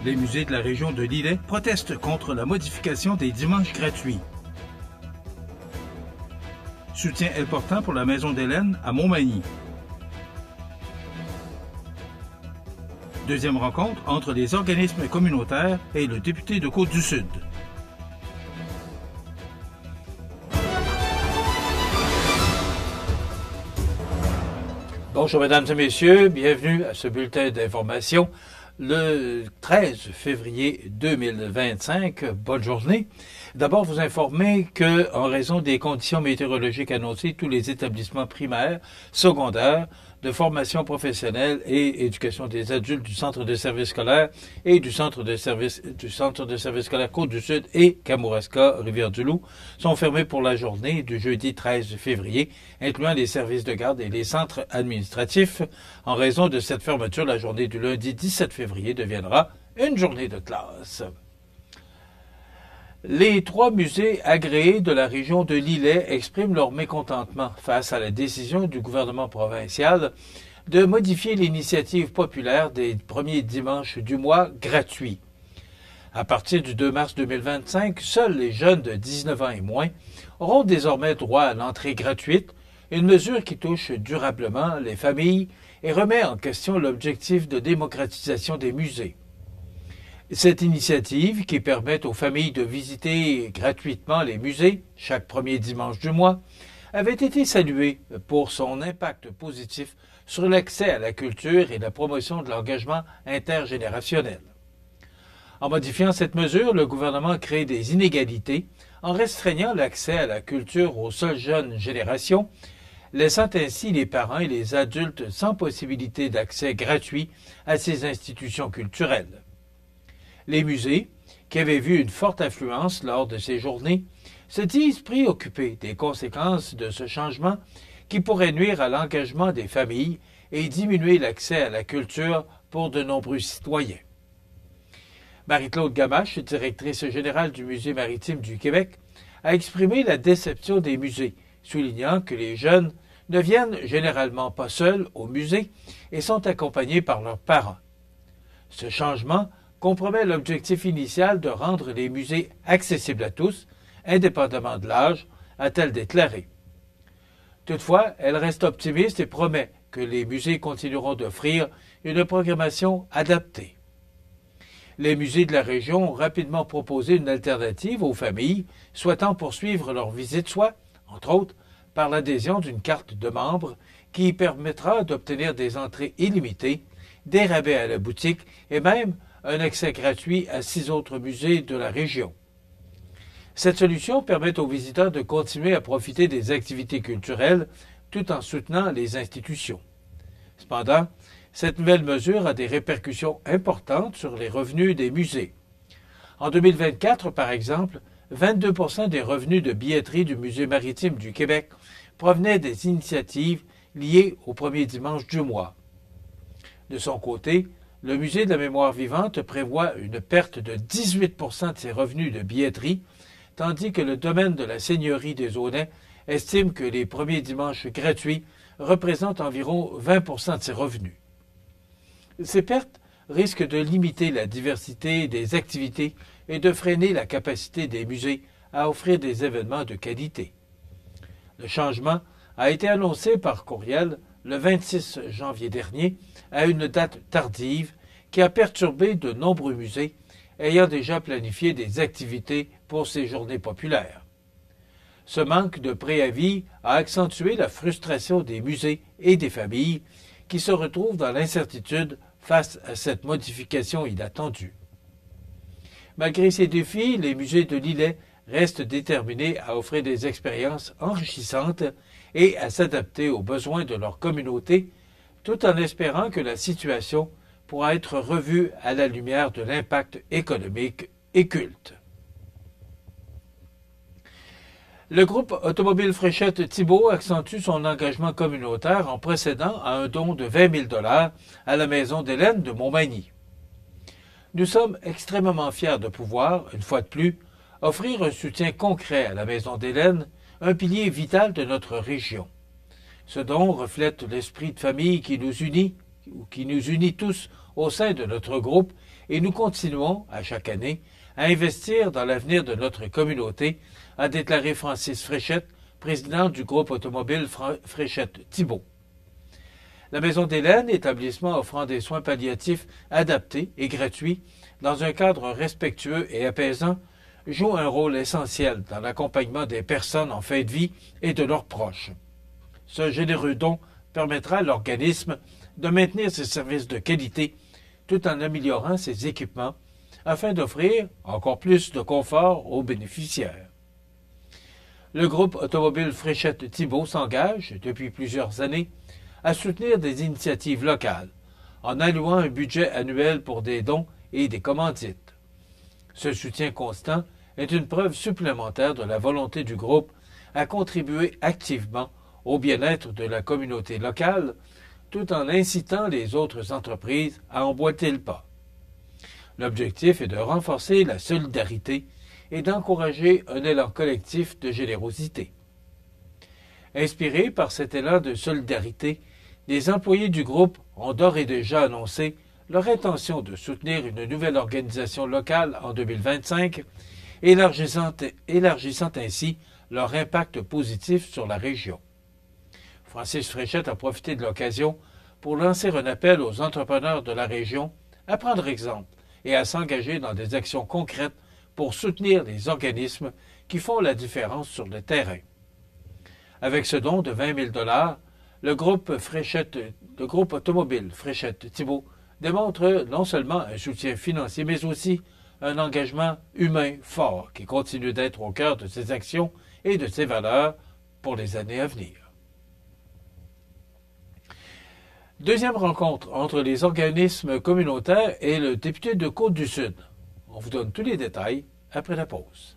Les musées de la région de Lillet protestent contre la modification des dimanches gratuits. Soutien important pour la Maison d'Hélène à Montmagny. Deuxième rencontre entre les organismes communautaires et le député de Côte-du-Sud. Bonjour mesdames et messieurs, bienvenue à ce bulletin d'information le 13 février 2025. Bonne journée. D'abord, vous informer qu'en raison des conditions météorologiques annoncées, tous les établissements primaires, secondaires, de formation professionnelle et éducation des adultes du Centre de services scolaires et du Centre de services scolaires Côte-du-Sud et Kamouraska, Rivière-du-Loup sont fermés pour la journée du jeudi 13 février, incluant les services de garde et les centres administratifs. En raison de cette fermeture, la journée du lundi 17 février deviendra une journée de classe. Les 3 musées agréés de la région de Lillet expriment leur mécontentement face à la décision du gouvernement provincial de modifier l'initiative populaire des premiers dimanches du mois gratuits. À partir du 2 mars 2025, seuls les jeunes de 19 ans et moins auront désormais droit à l'entrée gratuite, une mesure qui touche durablement les familles et remet en question l'objectif de démocratisation des musées. Cette initiative, qui permet aux familles de visiter gratuitement les musées chaque premier dimanche du mois, avait été saluée pour son impact positif sur l'accès à la culture et la promotion de l'engagement intergénérationnel. En modifiant cette mesure, le gouvernement crée des inégalités en restreignant l'accès à la culture aux seules jeunes générations, laissant ainsi les parents et les adultes sans possibilité d'accès gratuit à ces institutions culturelles. Les musées, qui avaient vu une forte affluence lors de ces journées, se disent préoccupés des conséquences de ce changement qui pourrait nuire à l'engagement des familles et diminuer l'accès à la culture pour de nombreux citoyens. Marie-Claude Gamache, directrice générale du Musée maritime du Québec, a exprimé la déception des musées, soulignant que les jeunes ne viennent généralement pas seuls au musée et sont accompagnés par leurs parents. Ce changement compromet l'objectif initial de rendre les musées accessibles à tous, indépendamment de l'âge, a-t-elle déclaré. Toutefois, elle reste optimiste et promet que les musées continueront d'offrir une programmation adaptée. Les musées de la région ont rapidement proposé une alternative aux familles souhaitant poursuivre leur visite, soit, entre autres, par l'adhésion d'une carte de membre qui permettra d'obtenir des entrées illimitées, des rabais à la boutique et même un accès gratuit à 6 autres musées de la région. Cette solution permet aux visiteurs de continuer à profiter des activités culturelles tout en soutenant les institutions. Cependant, cette nouvelle mesure a des répercussions importantes sur les revenus des musées. En 2024, par exemple, 22% des revenus de billetterie du Musée maritime du Québec provenaient des initiatives liées au premier dimanche du mois. De son côté, le Musée de la mémoire vivante prévoit une perte de 18% de ses revenus de billetterie, tandis que le domaine de la seigneurie des Aunais estime que les premiers dimanches gratuits représentent environ 20% de ses revenus. Ces pertes risquent de limiter la diversité des activités et de freiner la capacité des musées à offrir des événements de qualité. Le changement a été annoncé par courriel le 26 janvier dernier, à une date tardive qui a perturbé de nombreux musées ayant déjà planifié des activités pour ces journées populaires. Ce manque de préavis a accentué la frustration des musées et des familles qui se retrouvent dans l'incertitude face à cette modification inattendue. Malgré ces défis, les musées de Lillet restent déterminés à offrir des expériences enrichissantes et à s'adapter aux besoins de leur communauté, tout en espérant que la situation pourra être revue à la lumière de l'impact économique et culte. Le groupe automobile Fréchette Thibault accentue son engagement communautaire en procédant à un don de 20 000 $ à la Maison d'Hélène de Montmagny. Nous sommes extrêmement fiers de pouvoir, une fois de plus, offrir un soutien concret à la Maison d'Hélène, un pilier vital de notre région. Ce don reflète l'esprit de famille qui nous unit tous au sein de notre groupe et nous continuons, à chaque année, à investir dans l'avenir de notre communauté, a déclaré Francis Fréchette, président du groupe automobile Fréchette-Thibault. La Maison d'Hélène, établissement offrant des soins palliatifs adaptés et gratuits dans un cadre respectueux et apaisant, joue un rôle essentiel dans l'accompagnement des personnes en fin de vie et de leurs proches. Ce généreux don permettra à l'organisme de maintenir ses services de qualité tout en améliorant ses équipements afin d'offrir encore plus de confort aux bénéficiaires. Le groupe automobile Fréchette-Thibault s'engage, depuis plusieurs années, à soutenir des initiatives locales en allouant un budget annuel pour des dons et des commandites. Ce soutien constant est une preuve supplémentaire de la volonté du groupe à contribuer activement au bien-être de la communauté locale, tout en incitant les autres entreprises à emboîter le pas. L'objectif est de renforcer la solidarité et d'encourager un élan collectif de générosité. Inspirés par cet élan de solidarité, les employés du groupe ont d'ores et déjà annoncé leur intention de soutenir une nouvelle organisation locale en 2025, élargissant ainsi leur impact positif sur la région. Francis Fréchette a profité de l'occasion pour lancer un appel aux entrepreneurs de la région à prendre exemple et à s'engager dans des actions concrètes pour soutenir les organismes qui font la différence sur le terrain. Avec ce don de 20 000 $, le groupe automobile Fréchette-Thibault démontre non seulement un soutien financier, mais aussi un engagement humain fort qui continue d'être au cœur de ses actions et de ses valeurs pour les années à venir. Deuxième rencontre entre les organismes communautaires et le député de Côte-du-Sud. On vous donne tous les détails après la pause.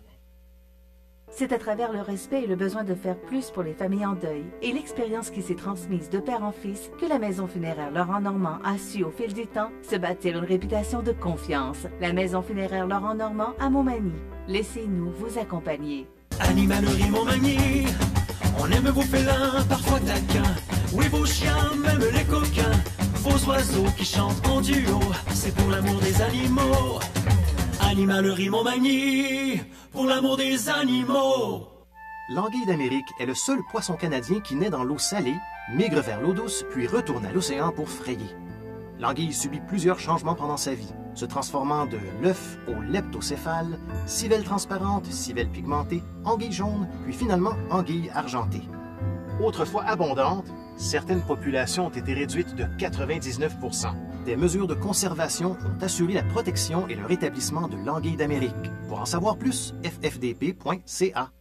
C'est à travers le respect et le besoin de faire plus pour les familles en deuil et l'expérience qui s'est transmise de père en fils que la Maison funéraire Laurent Normand a su au fil du temps se bâtir une réputation de confiance. La Maison funéraire Laurent Normand à Montmagny. Laissez-nous vous accompagner. Animalerie Montmagny, on aime vos félins, parfois taquins. Oui, vos chiens, même les coquins. Vos oiseaux qui chantent en duo, c'est pour l'amour des animaux. Animalerie Montmagny, pour l'amour des animaux. L'anguille d'Amérique est le seul poisson canadien qui naît dans l'eau salée, migre vers l'eau douce, puis retourne à l'océan pour frayer. L'anguille subit plusieurs changements pendant sa vie, se transformant de l'œuf au leptocéphale, civelle transparente, civelle pigmentée, anguille jaune, puis finalement anguille argentée. Autrefois abondante, certaines populations ont été réduites de 99 %. Des mesures de conservation ont assuré la protection et le rétablissement de l'anguille d'Amérique. Pour en savoir plus, ffdp.ca.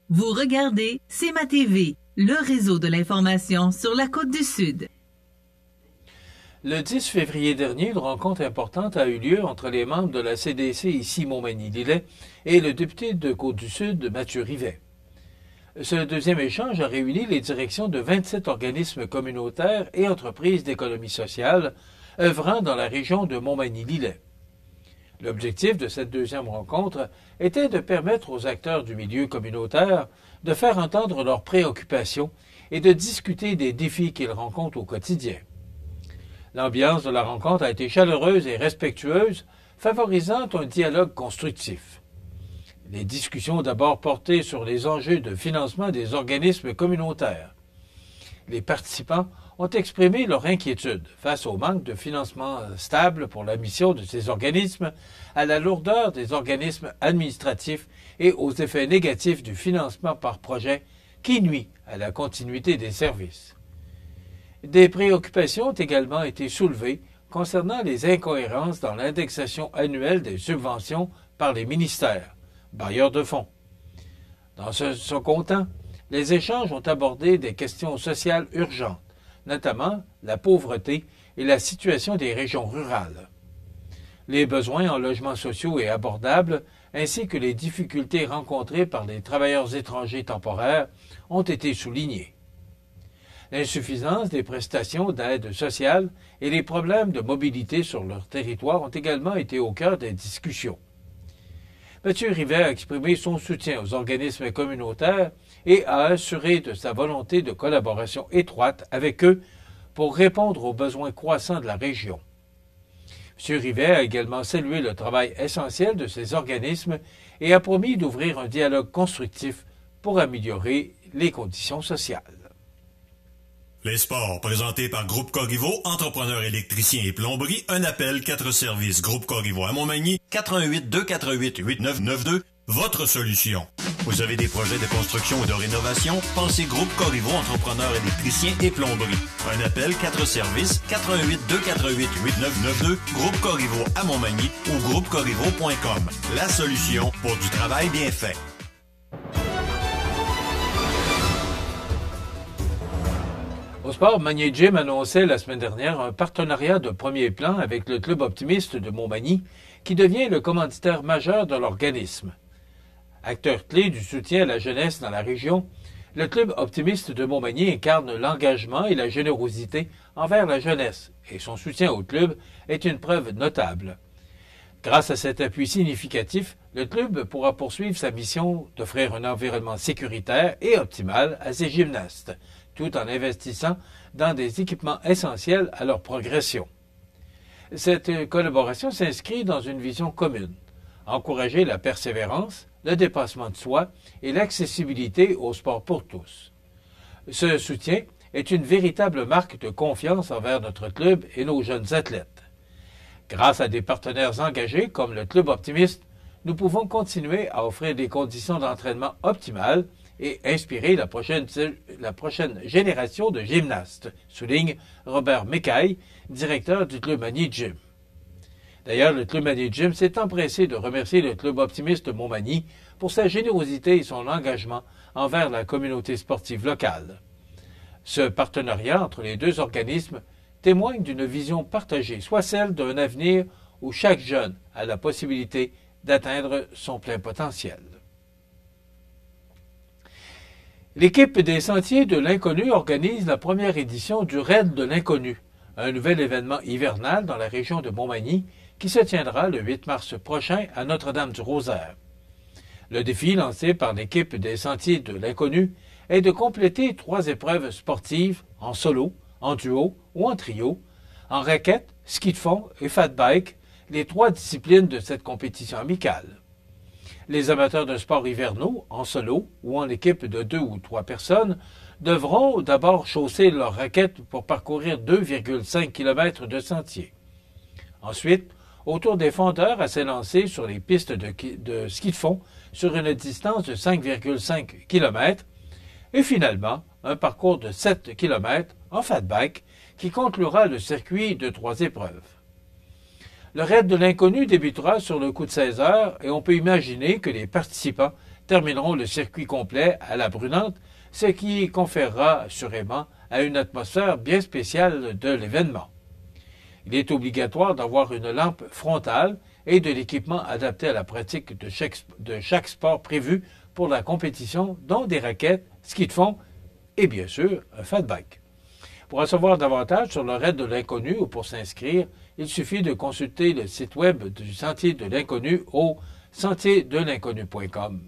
Vous regardez CMA TV, le réseau de l'information sur la Côte-du-Sud. Le 10 février dernier, une rencontre importante a eu lieu entre les membres de la CDC ici Montmagny-Lillet et le député de Côte-du-Sud, Mathieu Rivet. Ce deuxième échange a réuni les directions de 27 organismes communautaires et entreprises d'économie sociale œuvrant dans la région de Montmagny-Lillet. L'objectif de cette deuxième rencontre était de permettre aux acteurs du milieu communautaire de faire entendre leurs préoccupations et de discuter des défis qu'ils rencontrent au quotidien. L'ambiance de la rencontre a été chaleureuse et respectueuse, favorisant un dialogue constructif. Les discussions ont d'abord porté sur les enjeux de financement des organismes communautaires. Les participants ont exprimé leur inquiétude face au manque de financement stable pour la mission de ces organismes, à la lourdeur des organismes administratifs et aux effets négatifs du financement par projet qui nuit à la continuité des services. Des préoccupations ont également été soulevées concernant les incohérences dans l'indexation annuelle des subventions par les ministères, bailleurs de fonds. Dans ce second temps, les échanges ont abordé des questions sociales urgentes, notamment la pauvreté et la situation des régions rurales. Les besoins en logements sociaux et abordables, ainsi que les difficultés rencontrées par les travailleurs étrangers temporaires, ont été soulignés. L'insuffisance des prestations d'aide sociale et les problèmes de mobilité sur leur territoire ont également été au cœur des discussions. Mathieu Rivet a exprimé son soutien aux organismes communautaires et a assuré de sa volonté de collaboration étroite avec eux pour répondre aux besoins croissants de la région. M. Rivet a également salué le travail essentiel de ces organismes et a promis d'ouvrir un dialogue constructif pour améliorer les conditions sociales. Les sports, présentés par Groupe Corriveau, entrepreneurs électriciens et plomberie, un appel, 4 services. Groupe Corriveau à Montmagny, 88 248 8992, votre solution. Vous avez des projets de construction ou de rénovation? Pensez Groupe Corriveau, entrepreneurs électriciens et plomberie. Un appel, 4 services, 88 248 8992, Groupe Corriveau à Montmagny ou groupecorriveau.com. La solution pour du travail bien fait. Au sport, Magny Gym annonçait la semaine dernière un partenariat de premier plan avec le Club Optimiste de Montmagny, qui devient le commanditaire majeur de l'organisme. Acteur clé du soutien à la jeunesse dans la région, le Club Optimiste de Montmagny incarne l'engagement et la générosité envers la jeunesse, et son soutien au club est une preuve notable. Grâce à cet appui significatif, le club pourra poursuivre sa mission d'offrir un environnement sécuritaire et optimal à ses gymnastes, tout en investissant dans des équipements essentiels à leur progression. Cette collaboration s'inscrit dans une vision commune, encourager la persévérance, le dépassement de soi et l'accessibilité au sport pour tous. Ce soutien est une véritable marque de confiance envers notre club et nos jeunes athlètes. Grâce à des partenaires engagés comme le Club Optimiste, nous pouvons continuer à offrir des conditions d'entraînement optimales et inspirer la prochaine génération de gymnastes, souligne Robert Mécaille, directeur du Club Magny Gym. D'ailleurs, le Club Magny Gym s'est empressé de remercier le Club Optimiste de Montmagny pour sa générosité et son engagement envers la communauté sportive locale. Ce partenariat entre les deux organismes témoigne d'une vision partagée, soit celle d'un avenir où chaque jeune a la possibilité d'atteindre son plein potentiel. L'équipe des Sentiers de l'Inconnu organise la première édition du Raid de l'Inconnu, un nouvel événement hivernal dans la région de Montmagny qui se tiendra le 8 mars prochain à Notre-Dame-du-Rosaire. Le défi lancé par l'équipe des Sentiers de l'Inconnu est de compléter 3 épreuves sportives en solo, en duo ou en trio, en raquette, ski de fond et fat bike, les 3 disciplines de cette compétition amicale. Les amateurs de sports hivernaux, en solo ou en équipe de 2 ou 3 personnes, devront d'abord chausser leurs raquettes pour parcourir 2,5 km de sentier. Ensuite, au tour des fondeurs à s'élancer sur les pistes de ski de fond sur une distance de 5,5 km et finalement un parcours de 7 km en fat bike qui conclura le circuit de 3 épreuves. Le raid de l'Inconnu débutera sur le coup de 16 heures et on peut imaginer que les participants termineront le circuit complet à la brunante, ce qui conférera assurément à une atmosphère bien spéciale de l'événement. Il est obligatoire d'avoir une lampe frontale et de l'équipement adapté à la pratique de chaque sport prévu pour la compétition, dont des raquettes, ski de fond et bien sûr un fat bike. Pour en savoir davantage sur le raid de l'Inconnu ou pour s'inscrire, il suffit de consulter le site web du Sentier de l'Inconnu au sentierdelinconnu.com.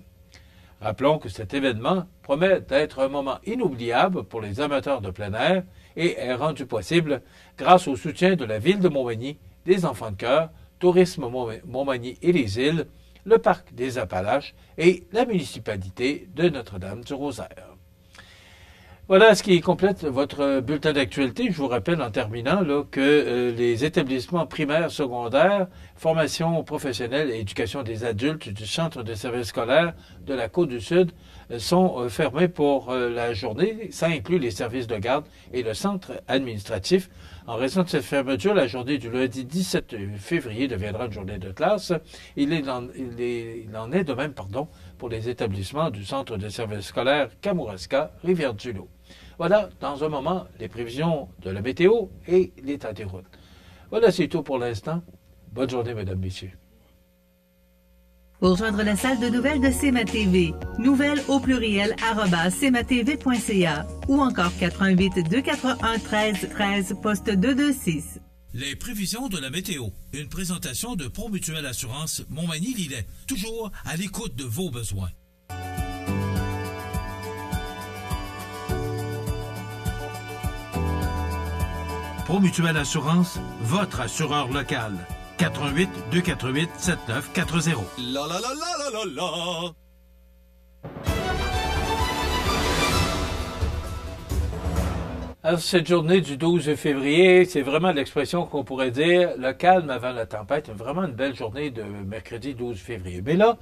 Rappelons que cet événement promet d'être un moment inoubliable pour les amateurs de plein air et est rendu possible grâce au soutien de la Ville de Montmagny, des Enfants de Cœur, Tourisme Montmagny et les Îles, le Parc des Appalaches et la municipalité de Notre-Dame-du-Rosaire. Voilà ce qui complète votre bulletin d'actualité. Je vous rappelle en terminant que les établissements primaires, secondaires, formation professionnelle et éducation des adultes du Centre de services scolaires de la Côte-du-Sud sont fermés pour la journée. Ça inclut les services de garde et le centre administratif. En raison de cette fermeture, la journée du lundi 17 février deviendra une journée de classe. Il en est de même pour les établissements du Centre de services scolaires Kamouraska, Rivière-du-Loup. Voilà, dans un moment, les prévisions de la météo et l'état des routes. Voilà, c'est tout pour l'instant. Bonne journée, mesdames, messieurs. Pour joindre la salle de nouvelles de CMA-TV, nouvelles au pluriel @cmatv.ca ou encore 88 241 13 13 poste 226. Les prévisions de la météo. Une présentation de Promutuelle Assurance Montmagny-Lillet. Toujours à l'écoute de vos besoins. Promutuelle Assurance, votre assureur local. 418-248-7940. La la la la la la la. Alors, cette journée du 12 février, c'est vraiment l'expression qu'on pourrait dire le calme avant la tempête. Vraiment une belle journée de mercredi 12 février. Mais là,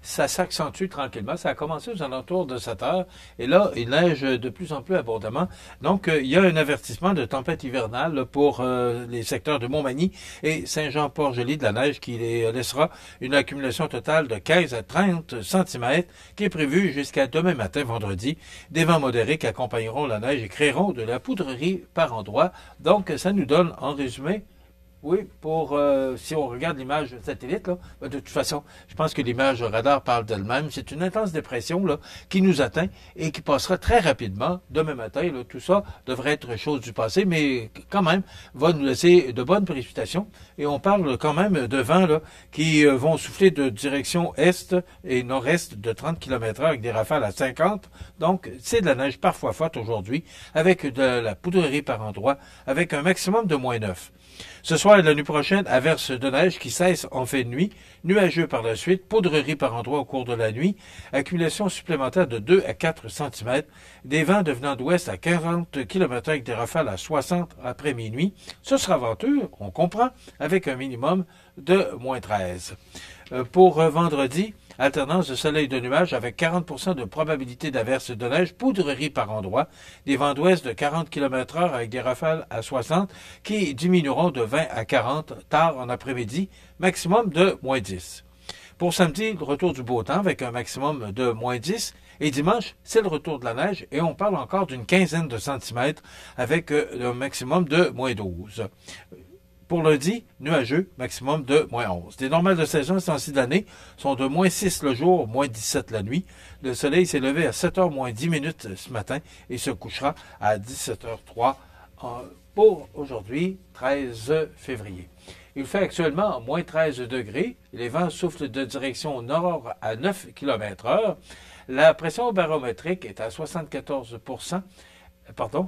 ça s'accentue tranquillement. Ça a commencé aux alentours de 7 heures. Et là, il neige de plus en plus abondamment. Donc, il y a un avertissement de tempête hivernale là, pour les secteurs de Montmagny et Saint-Jean-Port-Joli de la neige qui les laissera une accumulation totale de 15 à 30 cm qui est prévue jusqu'à demain matin, vendredi. Des vents modérés qui accompagneront la neige et créeront de la poudrerie par endroits. Donc, ça nous donne, en résumé, oui, pour si on regarde l'image satellite, là, de toute façon, je pense que l'image radar parle d'elle-même. C'est une intense dépression là, qui nous atteint et qui passera très rapidement. Demain matin, là, tout ça devrait être chose du passé, mais quand même va nous laisser de bonnes précipitations. Et on parle quand même de vents là, qui vont souffler de direction est et nord-est de 30 km/h avec des rafales à 50. Donc, c'est de la neige parfois forte aujourd'hui, avec de la poudrerie par endroits, avec un maximum de -9. Ce soir et la nuit prochaine, averses de neige qui cessent en fin de nuit, nuageux par la suite, poudrerie par endroits au cours de la nuit, accumulation supplémentaire de 2 à 4 cm, des vents devenant d'ouest à 40 km avec des rafales à 60 après minuit. Ce sera venteux, on comprend, avec un minimum de -13. Pour vendredi, alternance de soleil et de nuages avec 40% de probabilité d'averse de neige, poudrerie par endroits, des vents d'ouest de 40 km/h avec des rafales à 60 qui diminueront de 20 à 40 tard en après-midi, maximum de -10. Pour samedi, le retour du beau temps avec un maximum de -10. Et dimanche, c'est le retour de la neige et on parle encore d'une quinzaine de centimètres avec un maximum de -12. Pour lundi, nuageux, maximum de -11. Les normales de saison, ce temps-ci de l'année, sont de -6 le jour, -17 la nuit. Le soleil s'est levé à 7h moins 10 minutes ce matin et se couchera à 17h03 pour aujourd'hui, 13 février. Il fait actuellement -13 degrés. Les vents soufflent de direction nord à 9 km/h. La pression barométrique est à 74%. Pardon,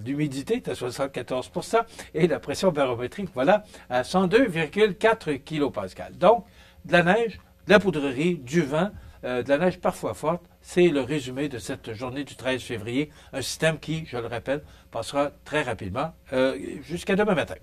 l'humidité est à 74% et la pression barométrique, voilà, à 102,4 kPa. Donc, de la neige, de la poudrerie, du vent, de la neige parfois forte, c'est le résumé de cette journée du 13 février. Un système qui, je le rappelle, passera très rapidement jusqu'à demain matin.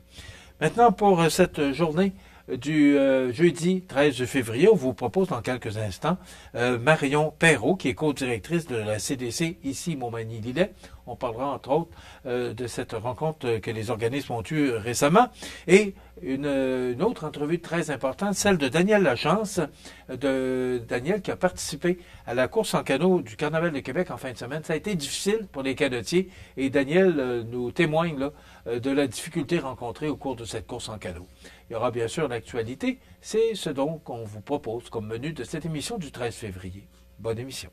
Maintenant, pour cette journée du jeudi 13 février, on vous propose dans quelques instants Marion Perrault, qui est co-directrice de la CDC ici, Montmagny-Lillet. On parlera entre autres de cette rencontre que les organismes ont eue récemment. Et une autre entrevue très importante, celle de Daniel Lachance, Daniel qui a participé à la course en canot du Carnaval de Québec en fin de semaine. Ça a été difficile pour les canotiers et Daniel nous témoigne là, de la difficulté rencontrée au cours de cette course en canot. Il y aura bien sûr l'actualité. C'est ce dont on vous propose comme menu de cette émission du 13 février. Bonne émission.